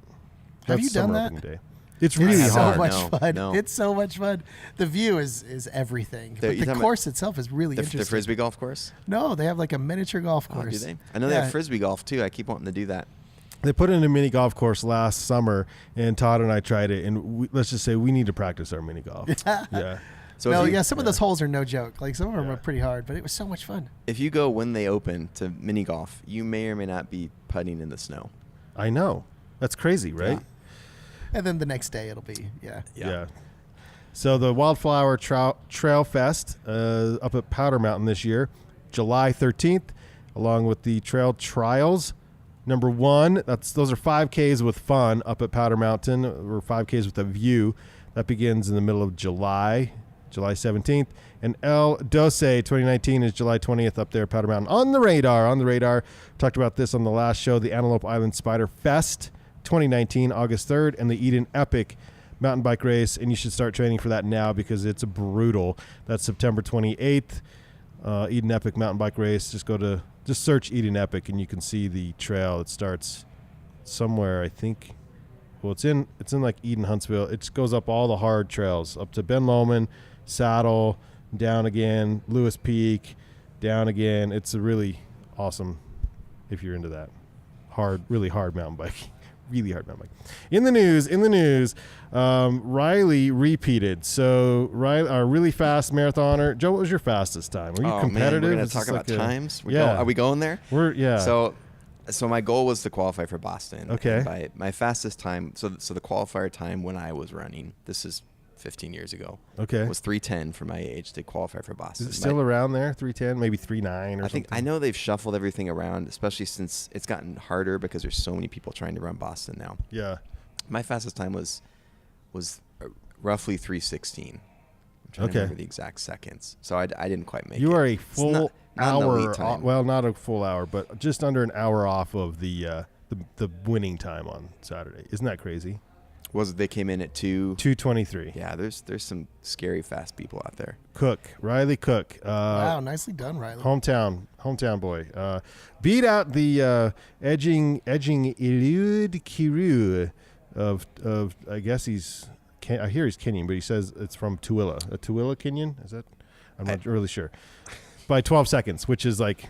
Speaker 3: Have you
Speaker 1: That's
Speaker 3: done
Speaker 1: summer
Speaker 3: that?
Speaker 1: opening day. It's really
Speaker 3: It's so
Speaker 1: hard.
Speaker 3: much
Speaker 4: No,
Speaker 3: fun.
Speaker 4: no.
Speaker 3: It's so much fun. The view is everything.
Speaker 4: They're-
Speaker 3: But
Speaker 4: you're
Speaker 3: the
Speaker 4: talking
Speaker 3: course itself is really
Speaker 4: The
Speaker 3: interesting.
Speaker 4: Frisbee golf course?
Speaker 3: No, they have like a miniature golf
Speaker 4: Oh,
Speaker 3: course.
Speaker 4: do they? I know they
Speaker 3: Yeah.
Speaker 4: have Frisbee golf, too. I keep wanting to do that.
Speaker 1: They put in a mini golf course last summer, and Todd and I tried it, and let's just say we need to practice our mini golf. Yeah.
Speaker 4: So
Speaker 3: No,
Speaker 4: if you,
Speaker 3: yeah, some of those holes are no joke. Like some of them are pretty hard, but it was so much fun.
Speaker 4: if you go when they open to mini golf, you may or may not be putting in the snow.
Speaker 1: I know. That's crazy, right?
Speaker 3: And then the next day it'll be,
Speaker 1: Yeah. So the Wildflower Trailfest up at Powder Mountain this year, July 13th. along with the trail trials. Number 1, those are 5Ks with fun up at Powder Mountain, or 5Ks with a view. That begins in the middle of July 17th. And El Doce 2019 is July 20th up there, Powder Mountain. On the radar. Talked about this on the last show, the Antelope Island Spider Fest 2019, August 3rd, and the Eden Epic mountain bike race. And you should start training for that now because it's brutal. That's September 28th. Eden Epic mountain bike race. Just search Eden Epic and you can see the trail. It starts somewhere, I think. Well, it's in like Eden, Huntsville. It just goes up all the hard trails up to Ben Lomond, Saddle, down again, Lewis Peak, down again. It's a really awesome if you're into that really hard mountain biking. Really hard mountain bike. In the news, Riley repeated. So Riley, our really fast marathoner. Joe, what was your fastest time? Were you competitive?
Speaker 4: Man, we're going to talk about times. Are we going there? So my goal was to qualify for Boston.
Speaker 1: Okay.
Speaker 4: My fastest time. So the qualifier time when I was running. This is 15 years ago.
Speaker 1: Okay.
Speaker 4: Was 3:10 for my age to qualify for Boston.
Speaker 1: Is it still around there? 3:10, maybe 3:09 or something?
Speaker 4: I know they've shuffled everything around, especially since it's gotten harder because there's so many people trying to run Boston now.
Speaker 1: Yeah.
Speaker 4: My fastest time was roughly 3:16. I'm trying to remember the exact seconds. So I didn't quite make it.
Speaker 1: You are a full hour.
Speaker 4: Time.
Speaker 1: Well, not a full hour, but just under an hour off of the winning time on Saturday. Isn't that crazy?
Speaker 4: They came in at
Speaker 1: 2:23.
Speaker 4: Yeah, there's some scary fast people out there.
Speaker 1: Riley Cook.
Speaker 3: Wow, nicely done, Riley.
Speaker 1: Hometown boy. Beat out the edging Eliud Kiru of I guess I hear he's Kenyan, but he says it's from Tooele. A Tooele Kenyan? Is that? I'm not really sure. By 12 seconds, which is like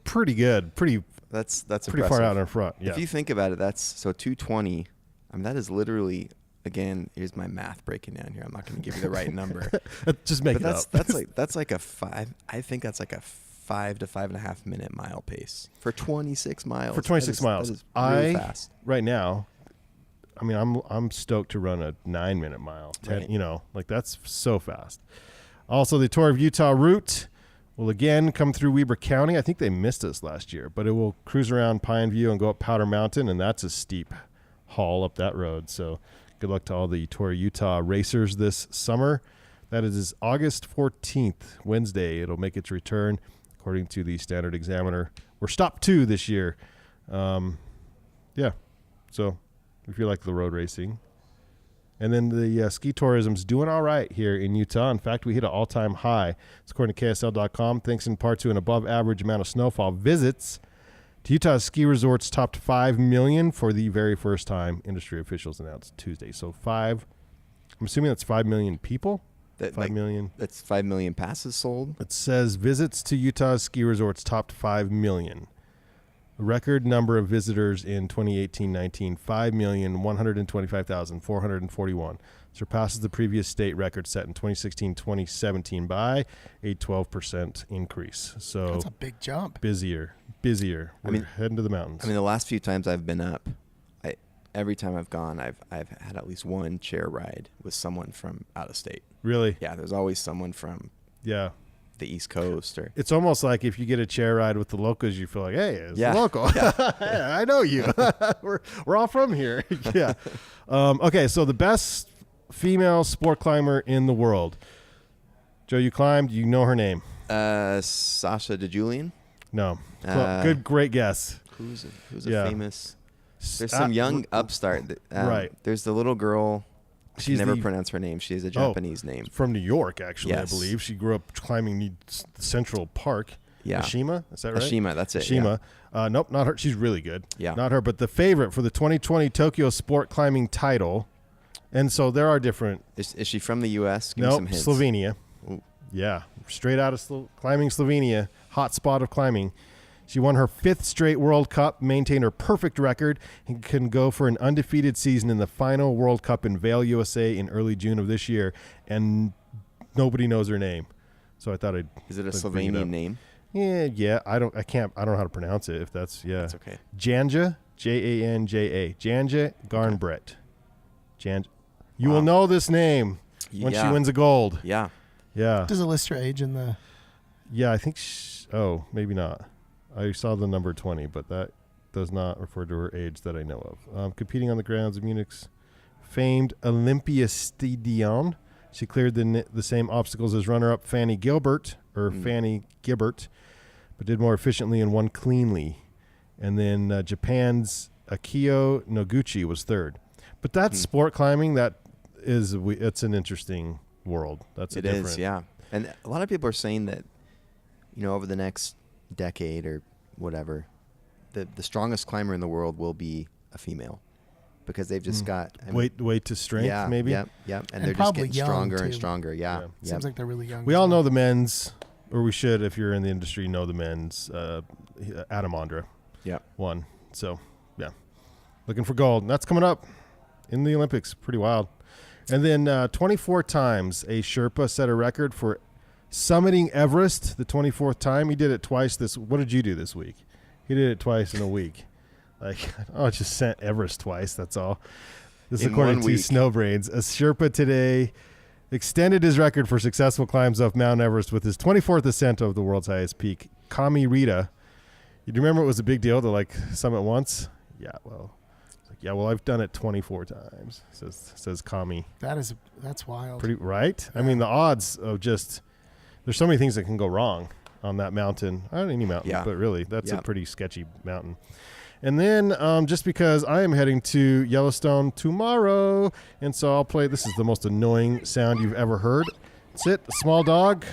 Speaker 1: pretty good.
Speaker 4: That's
Speaker 1: pretty
Speaker 4: impressive.
Speaker 1: far out in front. Yeah.
Speaker 4: If you think about it, that's so 2:20. I mean, that is literally, again, here's my math breaking down here. I'm not going to give you the right number.
Speaker 1: Just make it up.
Speaker 4: That's like a 5. I think that's like a 5 to 5.5 minute mile pace for 26 miles.
Speaker 1: For 26 miles,
Speaker 4: that is really fast.
Speaker 1: Right now, I mean, I'm stoked to run a 9-minute mile. 10,
Speaker 4: right.
Speaker 1: That's so fast. Also, the Tour of Utah route will again come through Weber County. I think they missed us last year, but it will cruise around Pine View and go up Powder Mountain, and that's a steep haul up that road. So good luck to all the Tour of Utah racers this summer. That is August 14th, Wednesday. It'll make its return, according to the Standard Examiner. We're stop 2 this year. Yeah. So if you like the road racing. And then the ski tourism's doing all right here in Utah. In fact, we hit an all-time high. It's according to KSL.com, thanks in part to an above-average amount of snowfall. Visits to Utah's ski resorts topped 5 million for the very first time, industry officials announced Tuesday. So I'm assuming that's 5 million people? 5 million. That's
Speaker 4: 5 million passes sold?
Speaker 1: It says visits to Utah's ski resorts topped 5 million. A record number of visitors in 2018-19, 5,125,441. Surpasses the previous state record set in 2016-2017 by a 12% increase. So
Speaker 3: that's a big jump.
Speaker 1: Busier. We're heading to the mountains.
Speaker 4: I mean, the last few times I've been up, every time I've gone, I've had at least one chair ride with someone from out of state.
Speaker 1: Really?
Speaker 4: Yeah, there's always someone from the East Coast. Or
Speaker 1: it's almost like if you get a chair ride with the locals, you feel like, hey, it's local. Yeah. I know you. we're all from here. Yeah. Okay, so the best female sport climber in the world. Joe, you climbed. You know her name?
Speaker 4: Sasha DeJulian.
Speaker 1: No. Great guess.
Speaker 4: Who's a famous? There's some young upstart.
Speaker 1: Right.
Speaker 4: There's the little girl. I can never pronounce her name. She has a Japanese name.
Speaker 1: From New York, actually,
Speaker 4: yes.
Speaker 1: I believe. She grew up climbing Central Park.
Speaker 4: Yeah.
Speaker 1: Ashima, is that right?
Speaker 4: Ashima, that's it.
Speaker 1: Ashima. Yeah. Nope, not her. She's really good.
Speaker 4: Yeah.
Speaker 1: Not her, but the favorite for the 2020 Tokyo Sport Climbing title. And so there are different.
Speaker 4: Is she from the U.S.? Give me some hints.
Speaker 1: Slovenia.
Speaker 4: Ooh.
Speaker 1: Yeah, straight out of climbing Slovenia, hot spot of climbing. She won her 5th straight World Cup, maintained her perfect record, and can go for an undefeated season in the final World Cup in Vail, USA in early June of this year, and nobody knows her name. So I thought
Speaker 4: Is it a Slovenian name?
Speaker 1: Yeah. I don't know how to pronounce it. If that's
Speaker 4: That's okay.
Speaker 1: Janja, Janja, Janja Garnbrett. You will know this name when she wins a gold.
Speaker 4: Yeah.
Speaker 1: Yeah.
Speaker 3: Does it list her age in the?
Speaker 1: Yeah, I think. Maybe not. I saw the number 20, but that does not refer to her age that I know of. Competing on the grounds of Munich's famed Olympia Stadion, she cleared the same obstacles as runner-up Fanny Gilbert, but did more efficiently and won cleanly. And then Japan's Akio Noguchi was third. But that's sport climbing. It's an interesting world.
Speaker 4: It is, yeah. And a lot of people are saying that, over the next decade or whatever, the strongest climber in the world will be a female, because they've just got
Speaker 1: weight to strength, maybe.
Speaker 4: Yep. And they're just getting stronger and stronger. Yeah. Yep.
Speaker 3: Seems like they're really young.
Speaker 1: We all know the men's, or we should, if you're in the industry, know the men's. Adam Ondra, won. So yeah, looking for gold. And that's coming up in the Olympics. Pretty wild. And then 24 times a Sherpa set a record for summiting Everest. The 24th time, he did it twice. What did you do this week? He did it twice in a week. Just sent Everest twice. That's all. This is according to Snowbrains. A Sherpa today extended his record for successful climbs of Mount Everest with his 24th ascent of the world's highest peak. Kami Rita. You remember it was a big deal to summit once? Yeah, well. I've done it 24 times, says Kami.
Speaker 3: That's wild.
Speaker 1: Pretty right? Yeah. I mean, the odds of there's so many things that can go wrong on that mountain. Not any mountain, but really, that's a pretty sketchy mountain. And then just because I am heading to Yellowstone tomorrow, and so I'll play, this is the most annoying sound you've ever heard. A small dog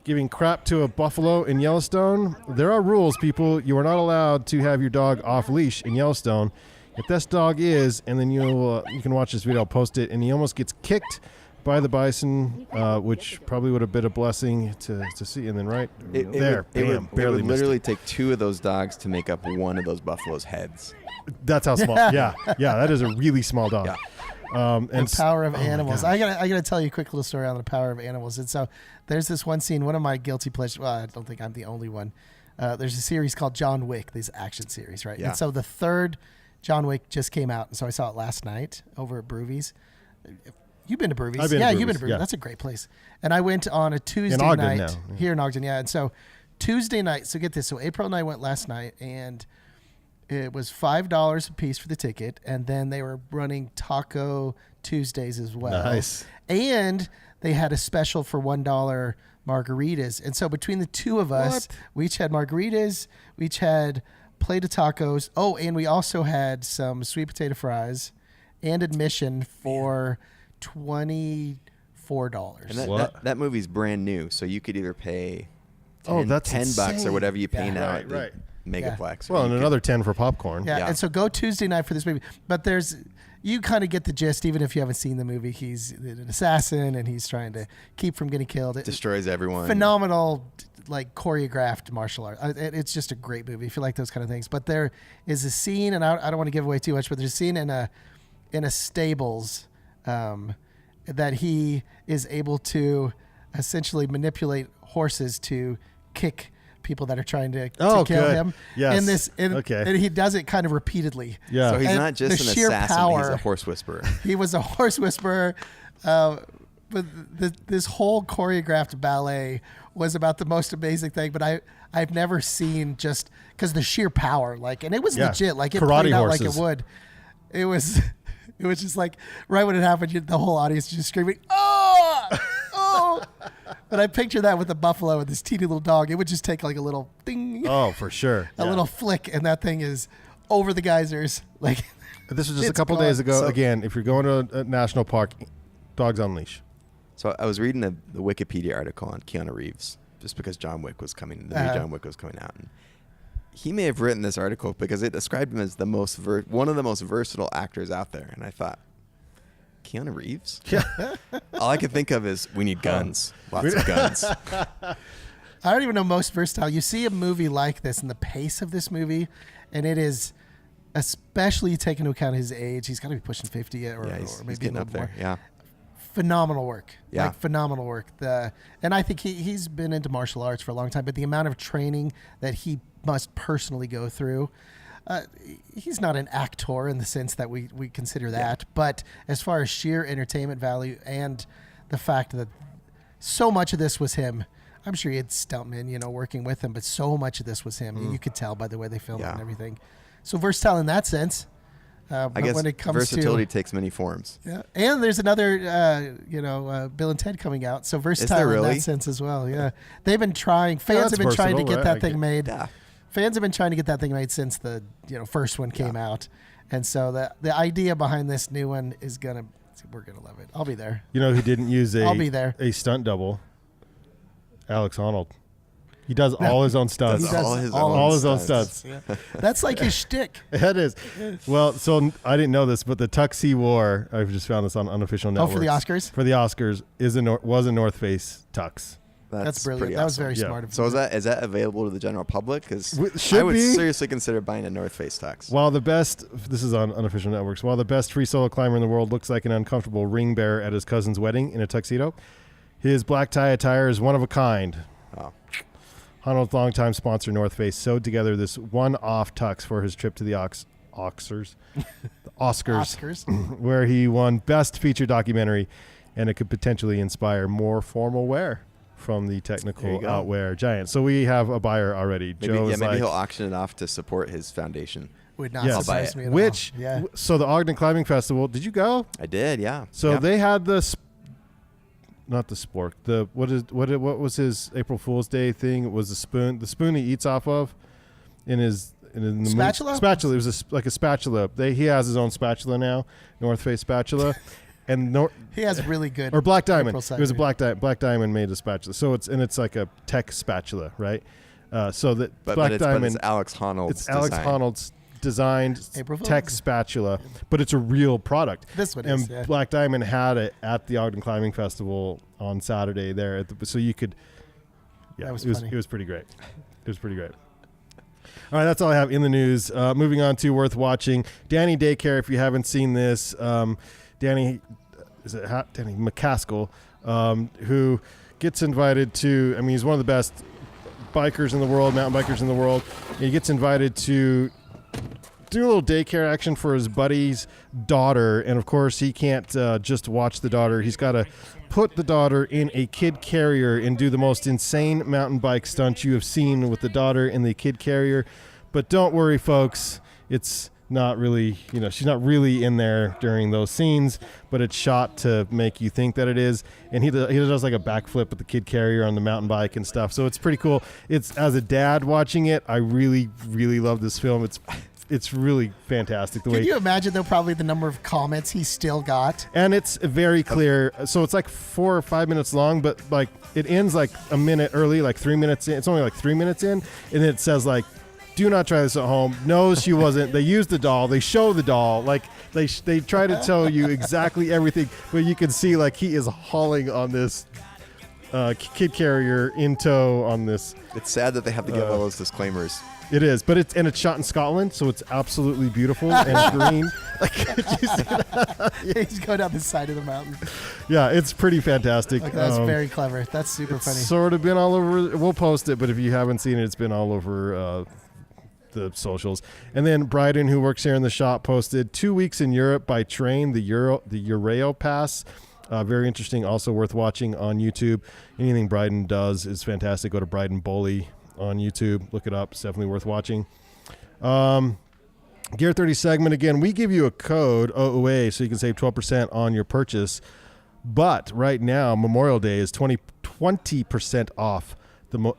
Speaker 1: giving crap to a buffalo in Yellowstone. There are rules, people. You are not allowed to have your dog off leash in Yellowstone. If this dog is, and then you can watch this video, I'll post it, and he almost gets kicked by the bison, which probably would have been a blessing to see. And then
Speaker 4: it would literally take two of those dogs to make up one of those buffalo's heads.
Speaker 1: That's how small. Yeah, that is a really small dog.
Speaker 4: Yeah.
Speaker 3: And the power of animals. I gotta tell you a quick little story on the power of animals. And so there's this one scene, one of my guilty pleasures. Well, I don't think I'm the only one. There's a series called John Wick, this action series, right? Yeah. And so the third John Wick just came out, and so I saw it last night over at Brewvies. You've been to Brewvies?
Speaker 1: I've been to Brewvies.
Speaker 3: You've been to Brewvies. Yeah. That's a great place. And I went on a Tuesday night here in Ogden, And so Tuesday night, so get this. So April and I went last night, and it was $5 a piece for the ticket, and then they were running Taco Tuesdays as well.
Speaker 1: Nice.
Speaker 3: And they had a special for $1 margaritas. And so between the two of us, we each had margaritas, we each had plate of tacos. Oh, and we also had some sweet potato fries and admission for $24.
Speaker 4: And that movie's brand new, so you could either pay $10 or whatever you pay now at the Megaplex.
Speaker 1: Well, and another 10 for popcorn.
Speaker 3: Yeah, and so go Tuesday night for this movie. But you kind of get the gist, even if you haven't seen the movie. He's an assassin, and he's trying to keep from getting killed.
Speaker 4: Destroys everyone.
Speaker 3: Phenomenal, choreographed martial art. It's just a great movie if you like those kind of things. But there is a scene, and I don't want to give away too much, but there's a scene in a stables that he is able to essentially manipulate horses to kick people that are trying to kill him.
Speaker 1: Yes.
Speaker 3: And he does it kind of repeatedly.
Speaker 1: Yeah.
Speaker 4: So he's not just an assassin, he's a horse whisperer.
Speaker 3: He was a horse whisperer. But this whole choreographed ballet was about the most amazing thing. But I've never seen, just because the sheer power, and it was legit, it
Speaker 1: karate
Speaker 3: played out
Speaker 1: horses.
Speaker 3: like it would. It was just right when it happened, the whole audience just screaming, "Oh, oh!" But I picture that with the buffalo and this teeny little dog. It would just take a little ding.
Speaker 1: Oh, for sure.
Speaker 3: A little flick, and that thing is over the geysers.
Speaker 1: This was just a couple days ago. So, again, if you're going to a national park, dogs on leash.
Speaker 4: So I was reading the Wikipedia article on Keanu Reeves, just because John Wick was coming, new John Wick was coming out. And he may have written this article because it described him as one of the most versatile actors out there. And I thought, Keanu Reeves?
Speaker 1: Yeah.
Speaker 4: All I could think of is, we need guns. Lots of guns.
Speaker 3: I don't even know most versatile. You see a movie like this and the pace of this movie, and it is, especially taking into account his age, he's got to be pushing 50 or maybe
Speaker 4: he's getting up there. Yeah.
Speaker 3: Phenomenal work.
Speaker 4: Yeah.
Speaker 3: Phenomenal work. And I think he's been into martial arts for a long time, but the amount of training that he must personally go through, he's not an actor in the sense that we consider that, but as far as sheer entertainment value and the fact that so much of this was him, I'm sure he had stuntmen, working with him, but so much of this was him. You could tell by the way they filmed it
Speaker 4: Yeah.
Speaker 3: and everything. So versatile in that sense.
Speaker 4: I
Speaker 3: But
Speaker 4: guess
Speaker 3: when it comes
Speaker 4: versatility
Speaker 3: to
Speaker 4: takes many forms.
Speaker 3: yeah, and there's another Bill and Ted coming out, so versatile in
Speaker 4: really?
Speaker 3: that sense as well. Yeah, they've been trying. Fans
Speaker 1: that's
Speaker 3: have been trying to
Speaker 1: versatile,
Speaker 3: get
Speaker 1: right?
Speaker 3: that thing made.
Speaker 4: Yeah.
Speaker 3: Fans have been trying to get that thing made since the first one came out, and so the idea behind this new one is we're gonna love it. I'll be there.
Speaker 1: You know who didn't use
Speaker 3: I'll be there.
Speaker 1: a stunt double? Alex Honnold. He does all his own stunts.
Speaker 3: He does
Speaker 4: all
Speaker 1: his own stunts.
Speaker 3: Yeah. That's like his shtick.
Speaker 1: It is. Well, so I didn't know this, but the tux he wore, I've just found this on unofficial
Speaker 3: Oh,
Speaker 1: networks.
Speaker 3: for the Oscars?
Speaker 1: For the Oscars was a North Face tux.
Speaker 3: That's brilliant.
Speaker 4: pretty
Speaker 3: That was
Speaker 4: awesome.
Speaker 3: very
Speaker 1: Yeah.
Speaker 3: smart of
Speaker 4: So
Speaker 3: him.
Speaker 4: is that available to the general public? Because
Speaker 1: Should
Speaker 4: I would
Speaker 1: be.
Speaker 4: seriously consider buying a North Face tux.
Speaker 1: While this is on unofficial networks, while the best free solo climber in the world looks like an uncomfortable ring bearer at his cousin's wedding in a tuxedo, his black tie attire is one of a kind.
Speaker 4: Oh.
Speaker 1: Honnold's longtime sponsor, North Face, sewed together this one-off tux for his trip to the Oscars, where he won Best Feature Documentary, and it could potentially inspire more formal wear from the
Speaker 4: There you
Speaker 1: technical
Speaker 4: go.
Speaker 1: outwear giant. So we have a buyer already.
Speaker 4: Maybe,
Speaker 1: Joe is
Speaker 4: maybe
Speaker 1: like,
Speaker 4: he'll auction it off to support his foundation.
Speaker 3: Would not
Speaker 1: Yes.
Speaker 3: surprise me at all.
Speaker 1: which,
Speaker 3: Yeah.
Speaker 1: so the Ogden Climbing Festival, did you go?
Speaker 4: I did, yeah.
Speaker 1: So
Speaker 4: Yeah.
Speaker 1: they had not the spork. What was his April Fool's Day thing? It was the spoon he eats off of in the
Speaker 3: Spatula?
Speaker 1: Spatula. It was like a spatula. He has his own spatula now, North Face spatula, and
Speaker 3: He has really good.
Speaker 1: or Black Diamond.
Speaker 3: April
Speaker 1: It was a
Speaker 3: cider.
Speaker 1: Black Diamond made a spatula. So it's like a tech spatula, right? So that
Speaker 4: But
Speaker 1: Black
Speaker 4: it's
Speaker 1: Diamond.
Speaker 4: Alex Honnold's
Speaker 1: It's Alex
Speaker 4: design.
Speaker 1: Honnold's designed
Speaker 3: April Fool's.
Speaker 1: tech spatula, but it's a real product.
Speaker 3: This one
Speaker 1: and
Speaker 3: is, yeah.
Speaker 1: Black Diamond had it at the Ogden Climbing Festival on Saturday there, so you could. Yeah,
Speaker 3: That was
Speaker 1: it was
Speaker 3: funny.
Speaker 1: it was pretty great. It was pretty great. All right, that's all I have in the news. Moving on to worth watching. Danny Daycare, if you haven't seen this, Danny McCaskill, who gets invited to. I mean, he's one of the best bikers in the world, mountain bikers in the world. And he gets invited to do a little daycare action for his buddy's daughter, and of course he can't just watch the daughter. He's got to put the daughter in a kid carrier and do the most insane mountain bike stunt you have seen with the daughter in the kid carrier. But don't worry, folks, it's not really, she's not really in there during those scenes, but it's shot to make you think that it is. And he does like a backflip with the kid carrier on the mountain bike and stuff. So it's pretty cool. It's, as a dad watching it, I really, really love this film. It's really fantastic.
Speaker 3: Can you imagine, though, probably the number of comments he still got?
Speaker 1: And it's very clear. So it's like 4 or 5 minutes long, but like it ends like a minute early, like 3 minutes in. It's only like 3 minutes in, and it says like, "Do not try this at home." No, she wasn't. They used the doll. They show the doll. Like they try to tell you exactly everything, but you can see like he is hauling on this kid carrier in tow on this.
Speaker 4: It's sad that they have to give all those disclaimers.
Speaker 1: It is, but it's shot in Scotland, so it's absolutely beautiful and green. Like, did you see that?
Speaker 3: He's going down the side of the mountain.
Speaker 1: Yeah, it's pretty fantastic.
Speaker 3: Like, that's very clever. That's super funny.
Speaker 1: Sort of been all over. We'll post it, but if you haven't seen it, it's been all over the socials. And then Bryden, who works here in the shop, posted 2 weeks in Europe by train, the Eureo Pass. Very interesting. Also worth watching on YouTube. Anything Bryden does is fantastic. Go to Bryden Boley on YouTube. Look it up. It's definitely worth watching. Gear 30 segment again. We give you a code OOA so you can save 12% on your purchase. But right now, Memorial Day is 20% off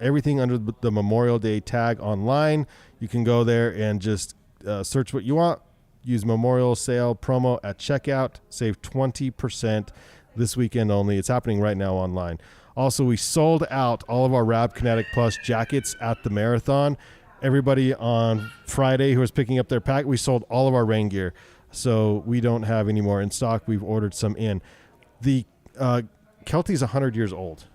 Speaker 1: everything under the Memorial Day tag online. You can go there and just search what you want. Use Memorial Sale promo at checkout. Save 20% this weekend only. It's happening right now online. Also, we sold out all of our Rab Kinetic Plus jackets at the marathon. Everybody on Friday who was picking up their pack, we sold all of our rain gear. So we don't have any more in stock. We've ordered some in. The Kelty's 100 years old.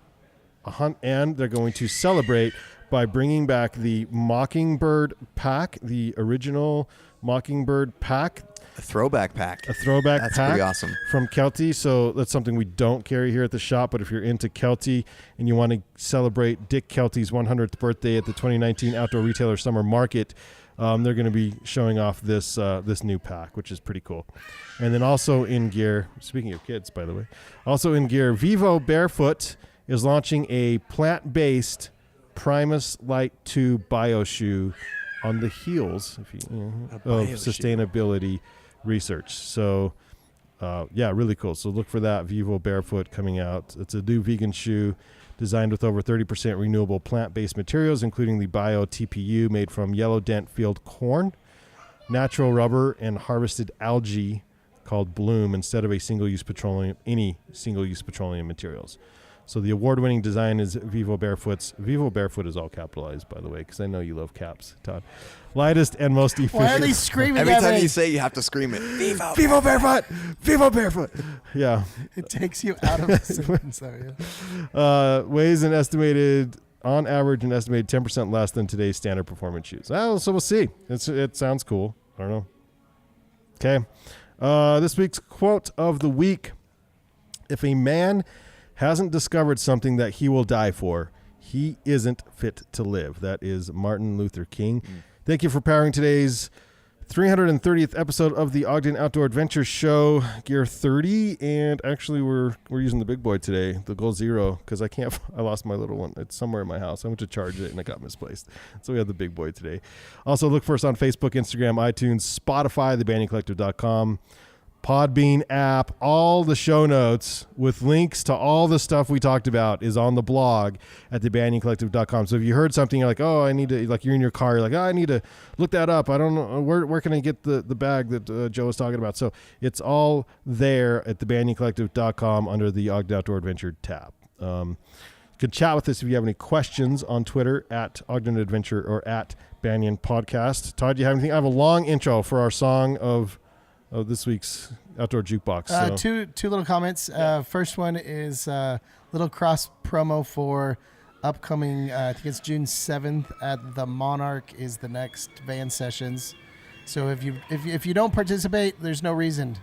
Speaker 1: And they're going to celebrate by bringing back the Mockingbird pack, the original Mockingbird pack.
Speaker 4: A throwback pack.
Speaker 1: A throwback
Speaker 4: That's
Speaker 1: pack
Speaker 4: pretty awesome.
Speaker 1: from Kelty. So that's something we don't carry here at the shop. But if you're into Kelty and you want to celebrate Dick Kelty's 100th birthday at the 2019 Outdoor Retailer Summer Market, they're going to be showing off this new pack, which is pretty cool. And then also in gear, speaking of kids, by the way, also in gear, Vivo Barefoot is launching a plant-based Primus Light 2 bio shoe on the heels of sustainability research. So, really cool. So look for that Vivo Barefoot coming out. It's a new vegan shoe designed with over 30% renewable plant-based materials, including the bio TPU made from yellow dent field corn, natural rubber, and harvested algae called Bloom instead of any single-use petroleum materials. So the award-winning design is Vivo Barefoot's. Vivo Barefoot is all capitalized, by the way, because I know you love caps, Todd. Lightest and most efficient.
Speaker 3: Why are they screaming
Speaker 4: Every
Speaker 3: at
Speaker 4: time
Speaker 3: me?
Speaker 4: you say, you have to scream it.
Speaker 1: Vivo Barefoot! Vivo Barefoot! Yeah.
Speaker 3: It takes you out of the sentence, though. Yeah.
Speaker 1: Weighs on average, an estimated 10% less than today's standard performance shoes. So we'll see. It sounds cool. I don't know. Okay. This week's quote of the week. If a man hasn't discovered something that he will die for, he isn't fit to live. That is Martin Luther King. Thank you for powering today's 330th episode of the Ogden Outdoor Adventure Show, Gear 30. And actually, we're using the big boy today, the Goal Zero, because I lost my little one. It's somewhere in my house. I went to charge it and it got misplaced. So we have the big boy today. Also, look for us on Facebook, Instagram, iTunes, Spotify, thebanyancollective.com, Podbean app. All the show notes with links to all the stuff we talked about is on the blog at thebanyancollective.com. So if you heard something, you're like, oh, I need to, like you're in your car, you're like, oh, I need to look that up. I don't know, where can I get the bag that Joe was talking about? So it's all there at thebanyancollective.com under the Ogden Outdoor Adventure tab. You can chat with us if you have any questions on Twitter at Ogden Adventure or at Banyan Podcast. Todd, do you have anything? I have a long intro for our song of this week's Outdoor Jukebox. So.
Speaker 3: Two little comments. First one is little cross promo for upcoming, I think it's June 7th at the Monarch is the next van sessions. So if you don't participate, there's no reason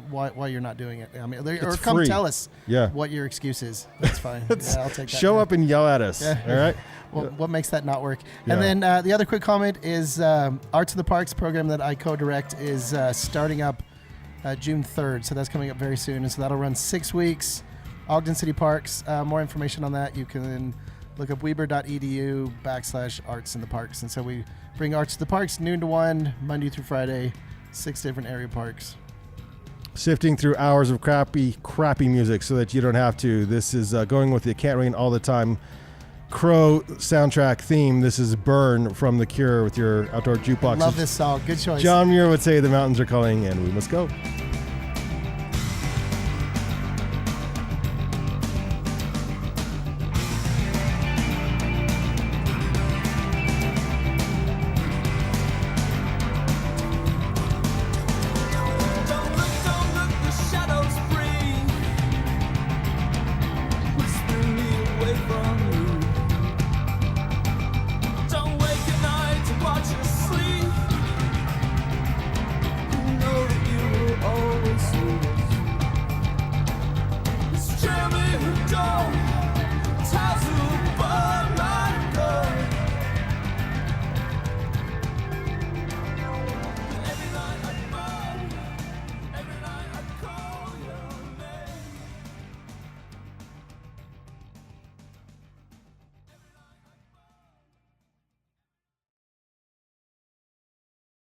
Speaker 3: why you're not doing it. I mean, or come
Speaker 1: free.
Speaker 3: Tell us what your excuse is. That's fine. I'll take that.
Speaker 1: Show up and yell at us.
Speaker 3: Yeah.
Speaker 1: All right.
Speaker 3: Well, what makes that not work?
Speaker 1: Yeah.
Speaker 3: And then the other quick comment is Arts of the Parks program that I co-direct is starting up June 3rd. So that's coming up very soon. And so that'll run 6 weeks. Ogden City Parks. More information on that, you can look up weber.edu/arts in the parks. And so we bring Arts of the Parks noon to 1, Monday through Friday, 6 different area parks.
Speaker 1: Sifting through hours of crappy music so that you don't have to. This is going with the It Can't Rain All the Time Crow soundtrack theme. This is Burn from The Cure with your Outdoor Jukebox.
Speaker 3: Love this song. Good choice.
Speaker 1: John Muir would say the mountains are calling and we must go.